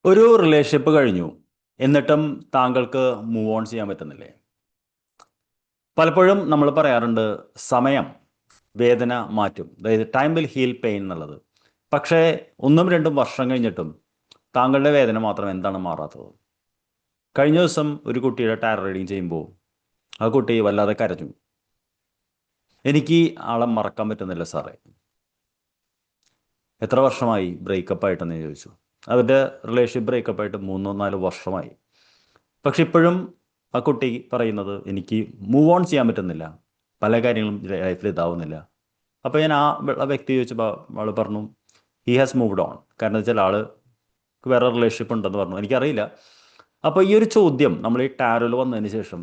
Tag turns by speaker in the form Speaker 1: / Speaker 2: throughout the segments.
Speaker 1: ഒരു റിലേഷൻഷിപ്പ് കഴിഞ്ഞു എന്നിട്ടും താങ്കൾക്ക് മൂവ് ഓൺ ചെയ്യാൻ പറ്റുന്നില്ലേ? പലപ്പോഴും നമ്മൾ പറയാറുണ്ട് സമയം വേദന മാറ്റും, അതായത് ടൈം വിൽ ഹീൽ പെയിൻ എന്നുള്ളത്. പക്ഷേ ഒന്നും രണ്ടും വർഷം കഴിഞ്ഞിട്ടും താങ്കളുടെ വേദന മാത്രം എന്താണ് മാറാത്തത്? കഴിഞ്ഞ ദിവസം ഒരു കുട്ടിയുടെ ടാരോ റീഡിങ് ചെയ്യുമ്പോൾ ആ കുട്ടി വല്ലാതെ കരഞ്ഞു. എനിക്ക് ആളെ മറക്കാൻ പറ്റുന്നില്ല സാറേ. എത്ര വർഷമായി ബ്രേക്കപ്പ് ആയിട്ടെന്ന് ചോദിച്ചു. അവരുടെ റിലേഷൻഷിപ്പ് ബ്രേക്കപ്പ് ആയിട്ട് 3-4 വർഷമായി. പക്ഷെ ഇപ്പോഴും ആ കുട്ടി പറയുന്നത് എനിക്ക് മൂവ് ഓൺ ചെയ്യാൻ പറ്റുന്നില്ല, പല കാര്യങ്ങളും ലൈഫിൽ ഇതാവുന്നില്ല. അപ്പോൾ ഞാൻ ആ വ്യക്തി ചോദിച്ചപ്പോൾ ആൾ പറഞ്ഞു ഹി ഹാസ് മൂവ്ഡ് ഓൺ. കാരണം വെച്ചാൽ ആൾ വേറെ റിലേഷൻഷിപ്പ് ഉണ്ടെന്ന് പറഞ്ഞു, എനിക്കറിയില്ല. അപ്പോൾ ഈ ഒരു ചോദ്യം നമ്മൾ ഈ ടാരോയിൽ വന്നതിന് ശേഷം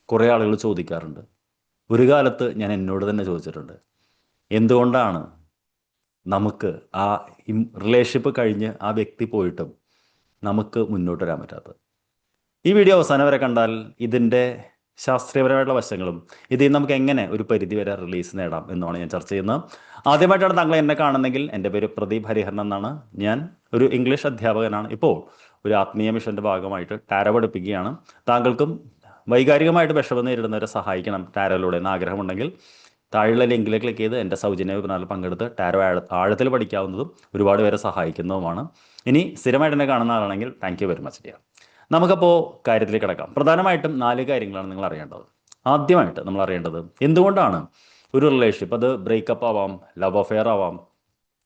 Speaker 1: കുറേ ആളുകൾ ചോദിക്കാറുണ്ട്. ഒരു കാലത്ത് ഞാൻ എന്നോട് തന്നെ ചോദിച്ചിട്ടുണ്ട്, എന്തുകൊണ്ടാണ് നമുക്ക് ആ റിലേഷൻഷിപ്പ് കഴിഞ്ഞ് ആ വ്യക്തി പോയിട്ടും നമുക്ക് മുന്നോട്ട് വരാൻ പറ്റാത്തത്? ഈ വീഡിയോ അവസാനം വരെ കണ്ടാൽ ഇതിൻ്റെ ശാസ്ത്രീയപരമായിട്ടുള്ള വശങ്ങളും ഇതിൽ നിന്ന് നമുക്ക് എങ്ങനെ ഒരു പരിധി വരെ റിലീസ് നേടാം എന്നാണ് ഞാൻ ചർച്ച ചെയ്യുന്നത്. ആദ്യമായിട്ടാണ് താങ്കൾ എന്നെ കാണുന്നെങ്കിൽ എൻ്റെ പേര് പ്രദീപ് ഹരിഹരൻ എന്നാണ്. ഞാൻ ഒരു ഇംഗ്ലീഷ് അധ്യാപകനാണ്. ഇപ്പോൾ ഒരു ആത്മീയ മിഷൻ്റെ ഭാഗമായിട്ട് ടാരോ പഠിപ്പിക്കുകയാണ്. താങ്കൾക്കും വൈകാരികമായിട്ട് വിഷമം നേരിടുന്നവരെ സഹായിക്കണം ടാരോയിലൂടെ എന്ന് ആഗ്രഹമുണ്ടെങ്കിൽ താഴെയുള്ള ലിങ്കിൽ ക്ലിക്ക് ചെയ്ത് എൻ്റെ സൗജന്യ വെബിനാറിൽ പങ്കെടുത്ത് ടാരോ ആഴത്തിൽ പഠിക്കാവുന്നതും ഒരുപാട് പേരെ സഹായിക്കുന്നതുമാണ്. ഇനി സ്ഥിരമായിട്ട് എന്നെ കാണുന്ന ആളാണെങ്കിൽ thank you very much dear. നമുക്കപ്പോൾ കാര്യത്തിലേക്ക് കിടക്കാം. പ്രധാനമായിട്ടും 4 കാര്യങ്ങളാണ് നിങ്ങൾ അറിയേണ്ടത്. ആദ്യമായിട്ട് നമ്മൾ അറിയേണ്ടത് എന്തുകൊണ്ടാണ് ഒരു റിലേഷൻഷിപ്പ്, അത് ബ്രേക്കപ്പ് ആവാം, ലവ് അഫെയർ ആവാം,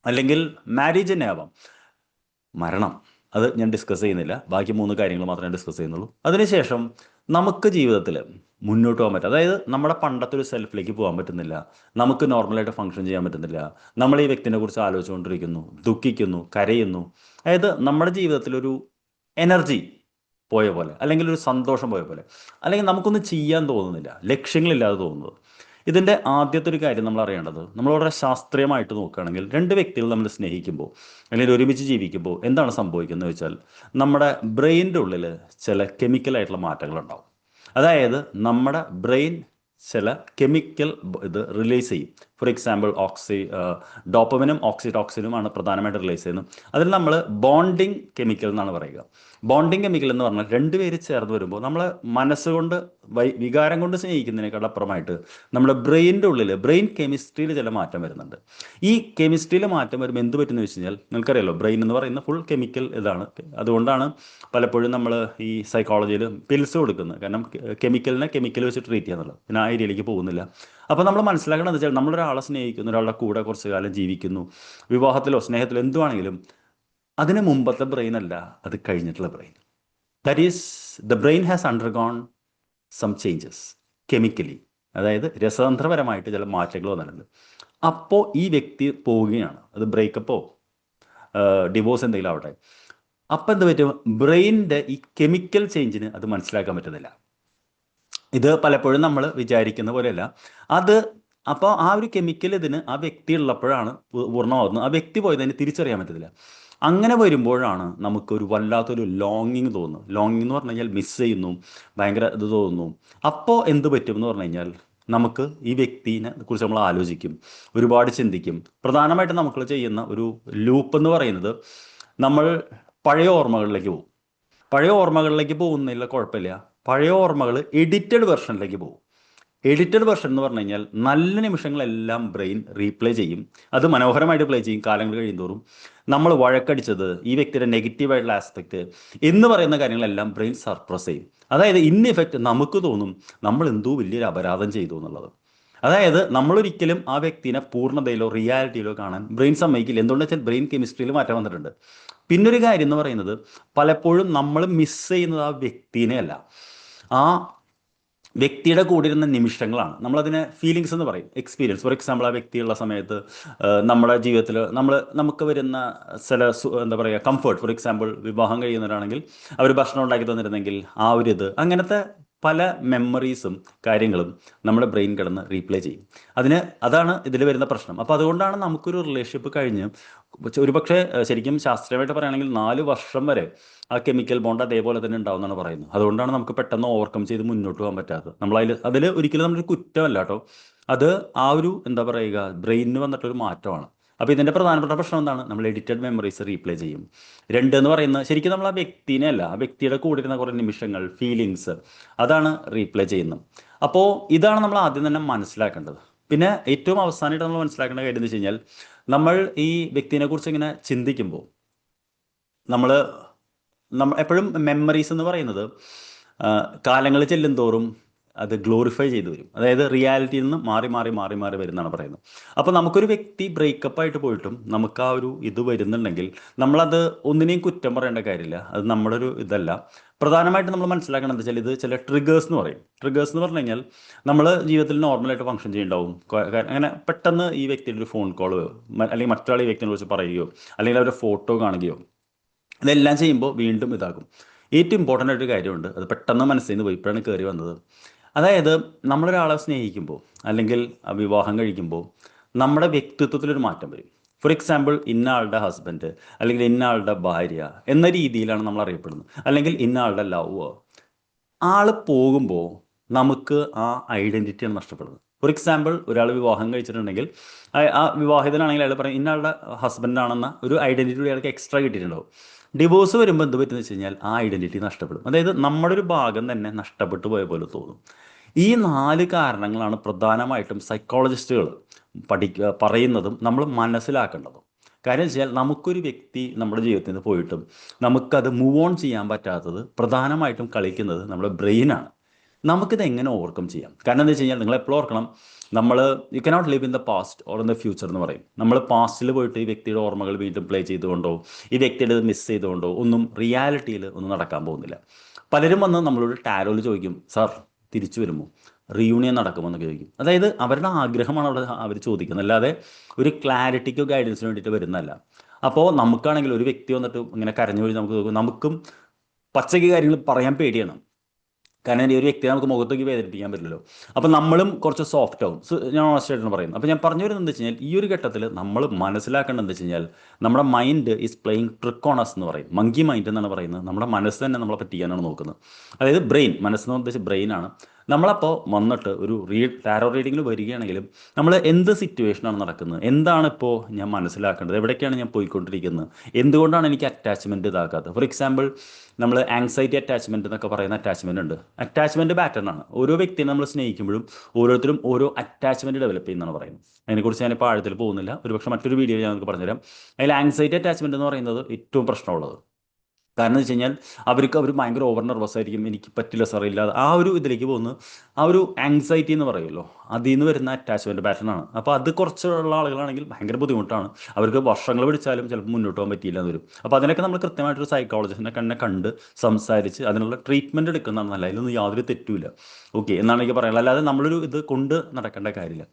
Speaker 1: അല്ലെങ്കിൽ മാരേജ് തന്നെ ആവാം, മരണം, അത് ഞാൻ ഡിസ്കസ് ചെയ്യുന്നില്ല. ബാക്കി 3 കാര്യങ്ങൾ മാത്രമേ ഡിസ്കസ് ചെയ്യുന്നുള്ളൂ. അതിനുശേഷം നമുക്ക് ജീവിതത്തിൽ മുന്നോട്ട് പോകാൻ പറ്റും, അതായത് നമ്മുടെ പണ്ടത്തെ ഒരു സെൽഫിലേക്ക് പോകാൻ പറ്റുന്നില്ല, നമുക്ക് നോർമലായിട്ട് ഫങ്ഷൻ ചെയ്യാൻ പറ്റുന്നില്ല, നമ്മൾ ഈ വ്യക്തിനെ കുറിച്ച് ആലോചിച്ചുകൊണ്ടിരിക്കുന്നു, ദുഃഖിക്കുന്നു, കരയുന്നു, അതായത് നമ്മുടെ ജീവിതത്തിലൊരു എനർജി പോയ പോലെ, അല്ലെങ്കിൽ ഒരു സന്തോഷം പോയ പോലെ, അല്ലെങ്കിൽ നമുക്കൊന്നും ചെയ്യാൻ തോന്നുന്നില്ല, ലക്ഷ്യങ്ങളില്ലാതെ തോന്നുന്നത്. ഇതിൻ്റെ ആദ്യത്തെ ഒരു കാര്യം നമ്മൾ അറിയേണ്ടത്, നമ്മൾ വളരെ ശാസ്ത്രീയമായിട്ട് നോക്കുകയാണെങ്കിൽ 2 വ്യക്തികൾ നമ്മൾ സ്നേഹിക്കുമ്പോൾ അല്ലെങ്കിൽ ഒരുമിച്ച് ജീവിക്കുമ്പോൾ എന്താണ് സംഭവിക്കുന്നത് വെച്ചാൽ നമ്മുടെ ബ്രെയിനിൻ്റെ ഉള്ളിൽ ചില കെമിക്കലായിട്ടുള്ള മാറ്റങ്ങളുണ്ടാവും. അതായത് നമ്മുടെ ബ്രെയിൻ ചില കെമിക്കൽ ഇത് റിലീസ് ചെയ്യും. ഫോർ എക്സാമ്പിൾ ഡോപ്പമിനും ഓക്സിറ്റോക്സിനുമാണ് പ്രധാനമായിട്ട് റിലീസ് ചെയ്യുന്നത്. അതിൽ നമ്മൾ ബോണ്ടിങ് കെമിക്കൽ എന്നാണ് പറയുക. ബോണ്ടിങ് കെമിക്കൽ എന്ന് പറഞ്ഞാൽ 2 പേര് ചേർന്ന് വരുമ്പോൾ നമ്മൾ മനസ്സുകൊണ്ട് വികാരം കൊണ്ട് സ്നേഹിക്കുന്നതിനേക്കാൾ അപ്പുറമായിട്ട് നമ്മുടെ ബ്രെയിനിൻ്റെ ഉള്ളിൽ ബ്രെയിൻ കെമിസ്ട്രിയിൽ ചില മാറ്റം വരുന്നുണ്ട്. ഈ കെമിസ്ട്രിയിൽ മാറ്റം വരുമ്പോൾ എന്ത് പറ്റുമെന്ന് വെച്ച് കഴിഞ്ഞാൽ, നിങ്ങൾക്കറിയാലോ ബ്രെയിൻ എന്ന് പറയുന്ന ഫുൾ കെമിക്കൽ ഇതാണ്. അതുകൊണ്ടാണ് പലപ്പോഴും നമ്മൾ ഈ സൈക്കോളജിയിൽ പിൽസ് കൊടുക്കുന്നത്, കാരണം കെമിക്കലിനെ കെമിക്കൽ വെച്ച് ട്രീറ്റ് ചെയ്യാന്നുള്ളത്. പിന്നെ ആ ഏരിയയിലേക്ക് പോകുന്നില്ല. അപ്പോൾ നമ്മൾ മനസ്സിലാക്കണം എന്ന് വെച്ചാൽ, നമ്മളൊരാളെ സ്നേഹിക്കുന്നു, ഒരാളുടെ കൂടെ കുറച്ച് കാലം ജീവിക്കുന്നു, വിവാഹത്തിലോ സ്നേഹത്തിലോ എന്തുവാണെങ്കിലും അതിന് മുമ്പത്തെ ബ്രെയിൻ അല്ല, അത് കഴിഞ്ഞിട്ടുള്ള brain. That is the brain has undergone some changes chemically, അതായത് രസതന്ത്രപരമായിട്ട് ചില മാറ്റങ്ങൾ വന്നിട്ടുണ്ട്. അപ്പോൾ ഈ വ്യക്തി പോവുകയാണ്, അത് ബ്രേക്കപ്പോ ഡിവോഴ്സ് എന്തെങ്കിലും ആവട്ടെ. അപ്പം എന്ത് പറ്റും, ബ്രെയിനിൻ്റെ ഈ കെമിക്കൽ ചേഞ്ചിന് അത് മനസ്സിലാക്കാൻ പറ്റുന്നില്ല. ഇത് പലപ്പോഴും നമ്മൾ വിചാരിക്കുന്ന പോലെയല്ല. അത് അപ്പോൾ ആ ഒരു കെമിക്കൽ ഇതിന് ആ വ്യക്തി ഉള്ളപ്പോഴാണ് പൂർണ്ണമാകുന്നത്. ആ വ്യക്തി പോയതിന് തിരിച്ചറിയാൻ പറ്റത്തില്ല. അങ്ങനെ വരുമ്പോഴാണ് നമുക്കൊരു വല്ലാത്തൊരു ലോങ്ങിങ് തോന്നുന്നത്. ലോങ്ങിങ് എന്ന് പറഞ്ഞു കഴിഞ്ഞാൽ മിസ് ചെയ്യുന്നു, ഭയങ്കര ഇത് തോന്നുന്നു. അപ്പോൾ എന്ത് പറ്റും എന്ന് പറഞ്ഞു കഴിഞ്ഞാൽ, നമുക്ക് ഈ വ്യക്തിനെ കുറിച്ച് നമ്മൾ ആലോചിക്കും, ഒരുപാട് ചിന്തിക്കും. പ്രധാനമായിട്ടും നമ്മൾ ചെയ്യുന്ന ഒരു ലൂപ്പ് എന്ന് പറയുന്നത്, നമ്മൾ പഴയ ഓർമ്മകളിലേക്ക് പോകും. പഴയ ഓർമ്മകളിലേക്ക് പോകുന്നില്ല, കുഴപ്പമില്ല. പഴയ ഓർമ്മകൾ എഡിറ്റഡ് വെർഷനിലേക്ക് പോകും. എഡിറ്റഡ് വെർഷൻ എന്ന് പറഞ്ഞു കഴിഞ്ഞാൽ നല്ല നിമിഷങ്ങളെല്ലാം ബ്രെയിൻ റീപ്ലേ ചെയ്യും, അത് മനോഹരമായിട്ട് പ്ലേ ചെയ്യും. കാലങ്ങൾ കഴിയുന്തോറും നമ്മൾ വഴക്കടിച്ചത്, ഈ വ്യക്തിയുടെ നെഗറ്റീവായിട്ടുള്ള ആസ്പെക്റ്റ് എന്ന് പറയുന്ന കാര്യങ്ങളെല്ലാം ബ്രെയിൻ സർപ്രസ് ചെയ്യും. അതായത് ഇൻ ഇഫക്റ്റ് നമുക്ക് തോന്നും നമ്മൾ എന്തോ വലിയൊരു അപരാധം ചെയ്തു എന്നുള്ളത്. അതായത് നമ്മളൊരിക്കലും ആ വ്യക്തിനെ പൂർണ്ണതയിലോ റിയാലിറ്റിയിലോ കാണാൻ ബ്രെയിൻ സമ്മതിക്കില്ല. എന്തുകൊണ്ടെന്ന് വെച്ചാൽ ബ്രെയിൻ കെമിസ്ട്രിയിൽ മാറ്റം വന്നിട്ടുണ്ട്. പിന്നൊരു കാര്യം എന്ന് പറയുന്നത്, പലപ്പോഴും നമ്മൾ മിസ് ചെയ്യുന്നത് ആ വ്യക്തിനെ അല്ല, ആ വ്യക്തിയുടെ കൂടെ ഇരുന്ന നിമിഷങ്ങളാണ്. നമ്മളതിനെ ഫീലിങ്സ് എന്ന് പറയും, എക്സ്പീരിയൻസ്. ഫോർ എക്സാമ്പിൾ, ആ വ്യക്തിയുള്ള സമയത്ത് നമ്മുടെ ജീവിതത്തിൽ നമുക്ക് വരുന്ന ചില എന്താ പറയുക കംഫർട്ട്. ഫോർ എക്സാമ്പിൾ, വിവാഹം കഴിയുന്നവരാണെങ്കിൽ അവർ ഭക്ഷണം ഉണ്ടാക്കി തന്നിരുന്നെങ്കിൽ ആ ഒരു ഇത്, അങ്ങനത്തെ പല മെമ്മറീസും കാര്യങ്ങളും നമ്മുടെ ബ്രെയിൻ കിടന്ന് റീപ്ലേ ചെയ്യും. അതാണ് ഇതിൽ വരുന്ന പ്രശ്നം. അപ്പോൾ അതുകൊണ്ടാണ് നമുക്കൊരു റിലേഷൻഷിപ്പ് കഴിഞ്ഞ് ഒരുപക്ഷെ ശരിക്കും ശാസ്ത്രീയമായിട്ട് പറയുകയാണെങ്കിൽ 4 വർഷം വരെ ആ കെമിക്കൽ ബോണ്ട് അതേപോലെ തന്നെ ഉണ്ടാവും എന്നാണ് പറയുന്നത്. അതുകൊണ്ടാണ് നമുക്ക് പെട്ടെന്ന് ഓവർകം ചെയ്ത് മുന്നോട്ട് പോകാൻ പറ്റാത്തത്. അതിൽ ഒരിക്കലും നമ്മുടെ കുറ്റമല്ല കേട്ടോ, അത് ആ ഒരു എന്താ പറയുക ബ്രെയിനിന് വന്നിട്ടൊരു മാറ്റമാണ്. അപ്പോൾ ഇതിൻ്റെ പ്രധാനപ്പെട്ട പ്രശ്നം എന്താണ്? നമ്മൾ എഡിറ്റഡ് മെമ്മറീസ് റീപ്ലേ ചെയ്യും. 2 എന്ന് പറയുന്നത് ശരിക്കും നമ്മൾ ആ വ്യക്തിനെ അല്ല, ആ വ്യക്തിയുടെ കൂടെ ഇരുന്ന കുറേ നിമിഷങ്ങൾ, ഫീലിങ്സ്, അതാണ് റീപ്ലേ ചെയ്യുന്നത്. അപ്പോൾ ഇതാണ് നമ്മൾ ആദ്യം തന്നെ മനസ്സിലാക്കേണ്ടത്. പിന്നെ ഏറ്റവും അവസാനമായിട്ട് നമ്മൾ മനസ്സിലാക്കേണ്ട കാര്യം എന്ന് വെച്ച് കഴിഞ്ഞാൽ, നമ്മൾ ഈ വ്യക്തിനെ കുറിച്ച് ഇങ്ങനെ ചിന്തിക്കുമ്പോൾ നമ്മൾ എപ്പോഴും മെമ്മറീസ് എന്ന് പറയുന്നത് കാലങ്ങൾ ചെല്ലും തോറും അത് ഗ്ലോറിഫൈ ചെയ്തു വരും. അതായത് റിയാലിറ്റിയിൽ നിന്ന് മാറി മാറി മാറി മാറി വരുന്നതാണ് പറയുന്നത്. അപ്പോൾ നമുക്കൊരു വ്യക്തി ബ്രേക്കപ്പ് ആയിട്ട് പോയിട്ടും നമുക്ക് ആ ഒരു ഇത് വരുന്നുണ്ടെങ്കിൽ നമ്മളത് ഒന്നിനെയും കുറ്റം പറയേണ്ട കാര്യമില്ല. അത് നമ്മുടെ ഒരു ഇതല്ല. പ്രധാനമായിട്ട് നമ്മൾ മനസ്സിലാക്കണം എന്താ വെച്ചാൽ, ഇത് ചില ട്രിഗേഴ്സ് എന്ന് പറയും. ട്രിഗേഴ്സ് എന്ന് പറഞ്ഞു കഴിഞ്ഞാൽ നമ്മൾ ജീവിതത്തിൽ നോർമലായിട്ട് ഫംഗ്ഷൻ ചെയ്യുന്നുണ്ടാവും. അങ്ങനെ പെട്ടെന്ന് ഈ വ്യക്തിയുടെ ഒരു ഫോൺ കോളോ അല്ലെങ്കിൽ മറ്റൊരാൾ ഈ വ്യക്തിനെ കുറിച്ച് പറയുകയോ അല്ലെങ്കിൽ അവരുടെ ഫോട്ടോ കാണുകയോ ഇതെല്ലാം ചെയ്യുമ്പോൾ വീണ്ടും ഇതാകും. ഏറ്റവും ഇമ്പോർട്ടൻ്റ് ആയിട്ടൊരു കാര്യമുണ്ട്, അത് പെട്ടെന്ന് മനസ്സിൽ നിന്ന് പോയി ഇപ്പോഴാണ് കയറി വന്നത്. അതായത് നമ്മളൊരാളെ സ്നേഹിക്കുമ്പോൾ അല്ലെങ്കിൽ വിവാഹം കഴിക്കുമ്പോൾ നമ്മുടെ വ്യക്തിത്വത്തിലൊരു മാറ്റം വരും. ഫോർ എക്സാമ്പിൾ, ഇന്ന ആളുടെ ഹസ്ബൻഡ് അല്ലെങ്കിൽ ഇന്ന ആളുടെ ഭാര്യ എന്ന രീതിയിലാണ് നമ്മൾ അറിയപ്പെടുന്നത്, അല്ലെങ്കിൽ ഇന്ന ആളുടെ ലവ്. ആൾ പോകുമ്പോൾ നമുക്ക് ആ ഐഡൻറ്റിറ്റിയാണ് നഷ്ടപ്പെടുന്നത്. ഫോർ എക്സാമ്പിൾ, ഒരാൾ വിവാഹം കഴിച്ചിട്ടുണ്ടെങ്കിൽ ആ വിവാഹിതനാണെങ്കിൽ അയാൾ പറയും ഇന്ന ആളുടെ ഹസ്ബൻഡാണെന്ന ഒരു ഐഡൻറ്റിറ്റി അയാൾക്ക് എക്സ്ട്രാ കിട്ടിയിട്ടുണ്ടാവും. ഡിവോഴ്സ് വരുമ്പോൾ എന്ത് പറ്റുമെന്ന് വെച്ച് കഴിഞ്ഞാൽ ആ ഐഡൻറ്റിറ്റി നഷ്ടപ്പെടും. അതായത് നമ്മുടെ ഒരു ഭാഗം തന്നെ നഷ്ടപ്പെട്ടു പോയ പോലെ തോന്നും. ഈ 4 കാരണങ്ങളാണ് പ്രധാനമായിട്ടും സൈക്കോളജിസ്റ്റുകൾ പറയുന്നതും നമ്മൾ മനസ്സിലാക്കേണ്ടതും. കാര്യം വെച്ചാൽ നമുക്കൊരു വ്യക്തി നമ്മുടെ ജീവിതത്തിൽ നിന്ന് പോയിട്ടും നമുക്കത് മൂവ് ഓൺ ചെയ്യാൻ പറ്റാത്തത് പ്രധാനമായിട്ടും കളിക്കുന്നത് നമ്മുടെ ബ്രെയിനാണ്. നമുക്കിത് എങ്ങനെ ഓവർകം ചെയ്യാം? കാരണം എന്താ വെച്ച് കഴിഞ്ഞാൽ, നിങ്ങൾ എപ്പോഴും ഓർക്കണം, നമ്മൾ you cannot live in the past or in the future എന്ന് പറയും. നമ്മൾ പാസ്റ്റിൽ പോയിട്ട് ഈ വ്യക്തിയുടെ ഓർമ്മകൾ വീണ്ടും പ്ലേ ചെയ്തുകൊണ്ടോ ഈ വ്യക്തിയുടെ മിസ് ചെയ്തുകൊണ്ടോ ഒന്നും റിയാലിറ്റിയിൽ ഒന്നും നടക്കാൻ പോകുന്നില്ല. പലരും വന്ന് നമ്മളോട് ടാരോയിൽ ചോദിക്കും, സാർ തിരിച്ചു വരുമോ, റീയൂണിയൻ നടക്കുമോ എന്നൊക്കെ ചോദിക്കും. അതായത് അവരുടെ ആഗ്രഹമാണ് അവിടെ അവർ ചോദിക്കുന്നത്, അല്ലാതെ ഒരു ക്ലാരിറ്റിക്കോ ഗൈഡൻസിന് വേണ്ടിയിട്ട് വരുന്നതല്ല. അപ്പോൾ നമുക്കാണെങ്കിൽ ഒരു വ്യക്തി വന്നിട്ട് ഇങ്ങനെ കരഞ്ഞു പോയി നമുക്കും പച്ചയ്ക്ക് കാര്യങ്ങൾ പറയാൻ പേടിയാണ്. കാരണം ഈ ഒരു വ്യക്തിയെ നമുക്ക് മുഖത്തേക്ക് വേദനിപ്പിക്കാൻ പറ്റില്ലല്ലോ. അപ്പം നമ്മളും കുറച്ച് സോഫ്റ്റ് ആവും. ഞാൻ ഓണസ്റ്റായിട്ടാണ് പറയുന്നത്. അപ്പോൾ ഞാൻ പറഞ്ഞു വരുന്നത് എന്താ വെച്ച് കഴിഞ്ഞാൽ, ഈ ഒരു ഘട്ടത്തിൽ നമ്മൾ മനസ്സിലാക്കേണ്ടത് എന്താ വെച്ച് കഴിഞ്ഞാൽ, നമ്മുടെ mind is playing trick on us എന്ന് പറയും. മങ്കി മൈൻഡ് എന്നാണ് പറയുന്നത്. നമ്മുടെ മനസ്സ് തന്നെ നമ്മളെ പറ്റിക്കാനാണ് നോക്കുന്നത്. അതായത് ബ്രെയിൻ, മനസ്സെന്ന് ഉദ്ദേശിച്ച് ബ്രെയിനാണ്. നമ്മളപ്പോൾ വന്നിട്ട് ഒരു ടാരോ റീഡിങ്ങിൽ വരികയാണെങ്കിലും നമ്മൾ എന്ത് സിറ്റുവേഷനാണ് നടക്കുന്നത്, എന്താണ് ഇപ്പോൾ ഞാൻ മനസ്സിലാക്കേണ്ടത്, എവിടേക്കാണ് ഞാൻ പോയിക്കൊണ്ടിരിക്കുന്നത്, എന്തുകൊണ്ടാണ് എനിക്ക് അറ്റാച്ച്മെൻറ്റ് ഇതാക്കാത്തത്. ഫോർ എക്സാമ്പിൾ, നമ്മൾ ആങ്സൈറ്റി അറ്റാച്ച്മെൻറ്റ് എന്നൊക്കെ പറയുന്ന അറ്റാച്ച്മെൻറ്റ് ഉണ്ട്. അറ്റാച്ച്മെൻറ്റ് പാറ്റേൺ ആണ്. ഓരോ വ്യക്തിയെ നമ്മൾ സ്നേഹിക്കുമ്പോഴും ഓരോരുത്തരും ഓരോ അറ്റാച്ച്മെൻറ്റ് ഡെവലപ്പ് ചെയ്യുന്നതാണ് പറയുന്നത്. അതിനെക്കുറിച്ച് ഞാനിപ്പോൾ ആഴത്തിൽ പോകുന്നില്ല. ഒരുപക്ഷെ മറ്റൊരു വീഡിയോയിൽ ഞാൻ നിങ്ങൾക്ക് പറഞ്ഞുതരാം. അതിൽ ആങ്സൈറ്റി അറ്റാച്ച്മെൻറ്റ് എന്ന് പറയുന്നത് ഏറ്റവും പ്രശ്നമുള്ളത്. കാരണം എന്ന് വെച്ച് കഴിഞ്ഞാൽ അവർ ഭയങ്കര ഓവർ നെർവസ് ആയിരിക്കും. എനിക്ക് പറ്റില്ല സാർ, ഇല്ലാതെ ആ ഒരു ഇതിലേക്ക് പോകുന്നു. ആ ഒരു ആങ്സൈറ്റി എന്ന് പറയുമല്ലോ, അതിൽ നിന്ന് വരുന്ന അറ്റാച്ച്മെൻറ്റ് പാറ്റേൺ ആണ്. അപ്പോൾ അത് കുറച്ചുള്ള ആളുകളാണെങ്കിൽ ഭയങ്കര ബുദ്ധിമുട്ടാണ്. അവർക്ക് വർഷങ്ങൾ പിടിച്ചാലും ചിലപ്പോൾ മുന്നോട്ട് പോകാൻ പറ്റിയില്ല എന്ന് വരും. അപ്പോൾ അതിനൊക്കെ നമ്മൾ കൃത്യമായിട്ടൊരു സൈക്കോളജിസ്റ്റിനെ കണ്ട് സംസാരിച്ച് അതിനുള്ള ട്രീറ്റ്മെൻറ്റ് എടുക്കുന്നതാണ് നല്ലത്. അതിലൊന്നും യാതൊരു തെറ്റുമില്ല. ഓക്കെ എന്നാണ് എനിക്ക് പറയാനുള്ളത്. അല്ലാതെ നമ്മളൊരു ഇത് കൊണ്ട് നടക്കേണ്ട കാര്യമില്ല.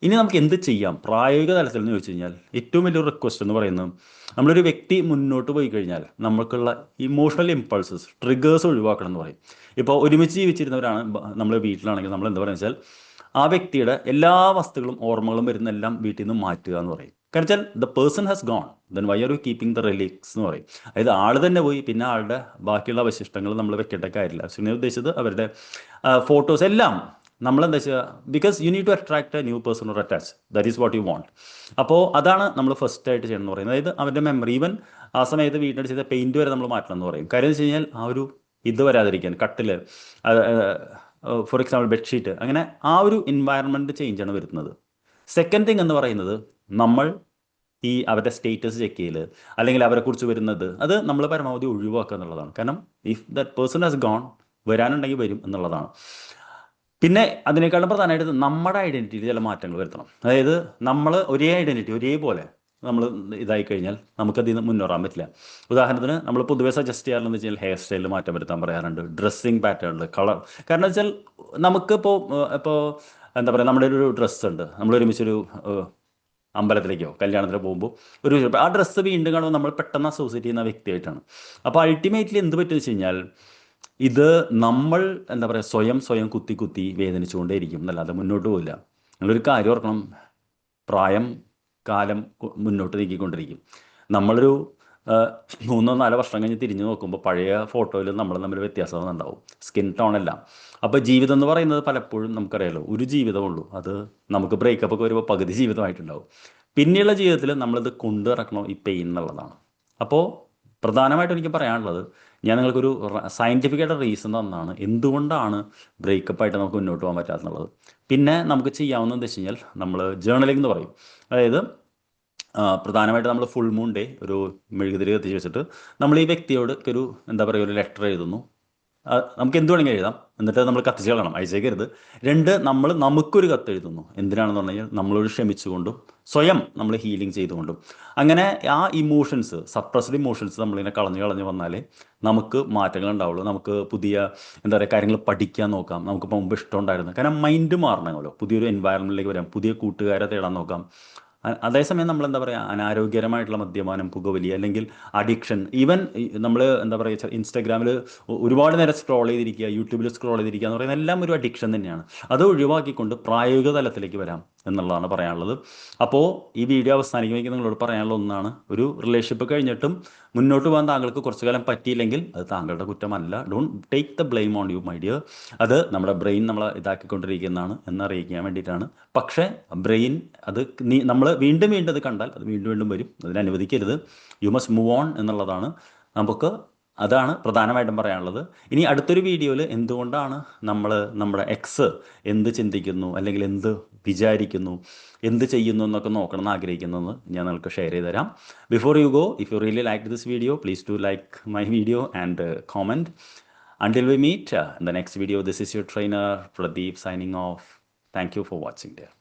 Speaker 1: ഇനി നമുക്ക് എന്ത് ചെയ്യാം പ്രായോഗിക തലത്തിൽ എന്ന് ചോദിച്ചു കഴിഞ്ഞാൽ, ഏറ്റവും വലിയൊരു റിക്വസ്റ്റ് എന്ന് പറയുന്നത്, നമ്മളൊരു വ്യക്തി മുന്നോട്ട് പോയി കഴിഞ്ഞാൽ നമുക്കുള്ള ഇമോഷണൽ ഇമ്പൾസസ്, ട്രിഗേഴ്സ് ഒഴിവാക്കണം എന്ന് പറയും. ഇപ്പോൾ ഒരുമിച്ച് ജീവിച്ചിരുന്നവരാണ് നമ്മൾ വീട്ടിലാണെങ്കിൽ നമ്മൾ എന്താ പറയുക വെച്ചാൽ, ആ വ്യക്തിയുടെ എല്ലാ വസ്തുക്കളും ഓർമ്മകളും വരുന്നെല്ലാം വീട്ടിൽ നിന്ന് മാറ്റുക എന്ന് പറയും. കാരണം വെച്ചാൽ the person has gone, then why are you keeping the relics എന്ന് പറയും. അതായത് ആൾ തന്നെ പോയി, പിന്നെ ആളുടെ ബാക്കിയുള്ള അവശിഷ്ടങ്ങൾ നമ്മൾ വെക്കേണ്ട കാര്യമില്ല. ഞാൻ ഉദ്ദേശിച്ചത് അവരുടെ ഫോട്ടോസ് എല്ലാം നമ്മളെന്താ വെച്ചാൽ, because you need to attract a new person or attach, that is what you want. അപ്പോൾ അതാണ് നമ്മൾ ഫസ്റ്റ് ആയിട്ട് ചെയ്യണമെന്ന് പറയുന്നത്. അതായത് അവരുടെ മെമ്മറി, ഈവൻ ആ സമയത്ത് വീട്ടിൽ ചെയ്ത പെയിൻറ്റ് വരെ നമ്മൾ മാറ്റണം എന്ന് പറയും. കാര്യം എന്ന് വെച്ച് കഴിഞ്ഞാൽ ആ ഒരു ഇത് വരാതിരിക്കാൻ, കട്ടിൽ, ഫോർ എക്സാമ്പിൾ ബെഡ്ഷീറ്റ്, അങ്ങനെ ആ ഒരു എൻവയറൺമെൻറ്റ് ചേഞ്ചാണ് വരുന്നത്. സെക്കൻഡ് തിങ് എന്ന് പറയുന്നത്, നമ്മൾ ഈ അവരുടെ സ്റ്റേറ്റസ് ചെക്ക് ചെയ്യൽ അല്ലെങ്കിൽ അവരെക്കുറിച്ച് വരുന്നത് അത് നമ്മൾ പരമാവധി ഒഴിവാക്കുക എന്നുള്ളതാണ്. കാരണം if that person has gone, വരാനുണ്ടെങ്കിൽ വരും എന്നുള്ളതാണ്. പിന്നെ അതിനേക്കാളും പ്രധാനമായിട്ട് നമ്മുടെ ഐഡൻറ്റിറ്റിയിൽ ചില മാറ്റങ്ങൾ വരുത്തണം. അതായത് നമ്മൾ ഒരേ ഐഡൻറ്റിറ്റി ഒരേപോലെ നമ്മൾ ഇതായി കഴിഞ്ഞാൽ നമുക്കതിൽ നിന്ന് മുന്നേറാൻ പറ്റില്ല. ഉദാഹരണത്തിന് നമ്മൾ പൊതുവെ സജസ്റ്റ് ചെയ്യാറുള്ളത് വെച്ച് കഴിഞ്ഞാൽ ഹെയർ സ്റ്റൈലിൽ മാറ്റം വരുത്താൻ പറയാറുണ്ട്, ഡ്രസ്സിങ് പാറ്റേണിൽ, കളർ. കാരണം വെച്ചാൽ നമുക്കിപ്പോൾ എന്താ പറയുക, നമ്മുടെ ഒരു ഡ്രസ്സ് ഉണ്ട്, നമ്മൾ ഒരുമിച്ചൊരു അമ്പലത്തിലേക്കോ കല്യാണത്തിലോ പോകുമ്പോൾ ആ ഡ്രസ്സ് വീണ്ടും കാണുമ്പോൾ നമ്മൾ പെട്ടെന്ന് അസോസിയേറ്റ് ചെയ്യുന്ന വ്യക്തിയായിട്ടാണ്. അപ്പോൾ അൾട്ടിമേറ്റ്ലി എന്ത് പറ്റുമെന്ന് വെച്ച് കഴിഞ്ഞാൽ, ഇത് നമ്മൾ എന്താ പറയുക സ്വയം കുത്തി വേദനിച്ചുകൊണ്ടേയിരിക്കും എന്നല്ലാതെ മുന്നോട്ട് പോകില്ല. നിങ്ങളൊരു കാര്യം ഓർക്കണം, പ്രായം കാലം മുന്നോട്ട് നീക്കിക്കൊണ്ടിരിക്കും. നമ്മളൊരു 3-4 വർഷം കഴിഞ്ഞ് തിരിഞ്ഞു നോക്കുമ്പോൾ പഴയ ഫോട്ടോയിൽ നമ്മൾ തമ്മിൽ വ്യത്യാസം ഉണ്ടാവും, സ്കിൻ ടോൺ എല്ലാം. അപ്പോൾ ജീവിതം എന്ന് പറയുന്നത് പലപ്പോഴും നമുക്കറിയാലോ, ഒരു ജീവിതമുള്ളൂ. അത് നമുക്ക് ബ്രേക്കപ്പ് ഒക്കെ വരുമ്പോൾ പകുതി ജീവിതമായിട്ടുണ്ടാവും. പിന്നെയുള്ള ജീവിതത്തിൽ നമ്മളിത് കൊണ്ടു നടക്കണം ഈ പെയിൻ എന്നുള്ളതാണ്. അപ്പോൾ പ്രധാനമായിട്ടും എനിക്ക് പറയാനുള്ളത്, ഞാൻ നിങ്ങൾക്കൊരു സയൻറ്റിഫിക് ആയിട്ട് റീസൺ തന്നാണ് എന്തുകൊണ്ടാണ് ബ്രേക്കപ്പായിട്ട് നമുക്ക് മുന്നോട്ട് പോകാൻ പറ്റാത്തുള്ളത്. പിന്നെ നമുക്ക് ചെയ്യാവുന്നത് എന്താ വെച്ച് കഴിഞ്ഞാൽ, നമ്മൾ ജേർണലിംഗ് എന്ന് പറയും. അതായത് പ്രധാനമായിട്ട് നമ്മൾ ഫുൾ മൂൺ ഡേ ഒരു മെഴുകുതിരി കത്തിച്ച് വെച്ചിട്ട് നമ്മൾ ഈ വ്യക്തിയോട് ഒരു എന്താ പറയുക ഒരു ലെറ്റർ എഴുതുന്നു. നമുക്ക് എന്ത് വേണമെങ്കിൽ എഴുതാം, എന്നിട്ട് നമ്മൾ കത്തിച്ച് കളയണം, അയച്ചേക്കരുത്. രണ്ട്, നമ്മൾ നമുക്കൊരു കത്ത് എഴുതുന്നു. എന്തിനാണെന്ന് പറഞ്ഞു കഴിഞ്ഞാൽ നമ്മളോട് ക്ഷമിച്ചുകൊണ്ടും സ്വയം നമ്മൾ ഹീലിംഗ് ചെയ്തുകൊണ്ടും. അങ്ങനെ ആ ഇമോഷൻസ്, സപ്രസ്ഡ് ഇമോഷൻസ് നമ്മളിങ്ങനെ കളഞ്ഞ് കളഞ്ഞ് വന്നാലേ നമുക്ക് മാറ്റങ്ങൾ ഉണ്ടാവുള്ളൂ. നമുക്ക് പുതിയ എന്താ പറയുക കാര്യങ്ങൾ പഠിക്കാൻ നോക്കാം. നമുക്കിപ്പോൾ മുമ്പ് ഇഷ്ടം ഉണ്ടായിരുന്നു, കാരണം മൈൻഡ് മാറണമല്ലോ. പുതിയൊരു എൻവയറമെൻറ്റിലേക്ക് വരാം, പുതിയ കൂട്ടുകാരെ തേടാൻ നോക്കാം. അതേസമയം നമ്മൾ എന്താ പറയുക അനാരോഗ്യകരമായിട്ടുള്ള മദ്യപാനം, പുകവലി, അല്ലെങ്കിൽ അഡിക്ഷൻ, ഈവൻ നമ്മൾ എന്താ പറയുക ഇൻസ്റ്റാഗ്രാമിൽ ഒരുപാട് നേരം സ്ക്രോൾ ചെയ്തിരിക്കുക, യൂട്യൂബിൽ സ്ക്രോൾ ചെയ്തിരിക്കുക എന്ന് പറയുന്നത് എല്ലാം ഒരു അഡിക്ഷൻ തന്നെയാണ്. അത് ഒഴിവാക്കിക്കൊണ്ട് പ്രായോഗിക തലത്തിലേക്ക് വരാം എന്നുള്ളതാണ് പറയാനുള്ളത്. അപ്പോൾ ഈ വീഡിയോ അവസാനിക്കുമ്പോൾ നിങ്ങളോട് പറയാനുള്ള ഒന്നാണ്, ഒരു റിലേഷൻഷിപ്പ് കഴിഞ്ഞിട്ടും മുന്നോട്ട് പോകാൻ താങ്കൾക്ക് കുറച്ചു കാലം പറ്റിയില്ലെങ്കിൽ അത് താങ്കളുടെ കുറ്റമല്ല. Don't take the blame on you my dear. അത് നമ്മുടെ ബ്രെയിൻ നമ്മളെ ഇതാക്കിക്കൊണ്ടിരിക്കുന്നതാണ് എന്നറിയിക്കാൻ വേണ്ടിയിട്ടാണ്. പക്ഷേ ബ്രെയിൻ അത് നമ്മൾ വീണ്ടും വീണ്ടും അത് കണ്ടാൽ അത് വീണ്ടും വീണ്ടും വരും, അതിനെ അനുവദിക്കരുത്. യു മസ്റ്റ് മൂവ് ഓൺ എന്നുള്ളതാണ് നമുക്ക്, അതാണ് പ്രധാനമായിട്ടും പറയാനുള്ളത്. ഇനി അടുത്തൊരു വീഡിയോയിൽ എന്തുകൊണ്ടാണ് നമ്മുടെ എക്സ് എന്ത് ചിന്തിക്കുന്നു, അല്ലെങ്കിൽ എന്ത് വിചാരിക്കുന്നു, എന്ത് ചെയ്യുന്നു എന്നൊക്കെ നോക്കണം എന്ന് ആഗ്രഹിക്കുന്നതെന്ന് ഞാൻ നിങ്ങൾക്ക് ഷെയർ ചെയ്ത് തരാം. Before you go, if you really like this video, please to like my video and comment. Until we meet in the next video, this is your trainer Pradeep signing off. Thank you for watching there.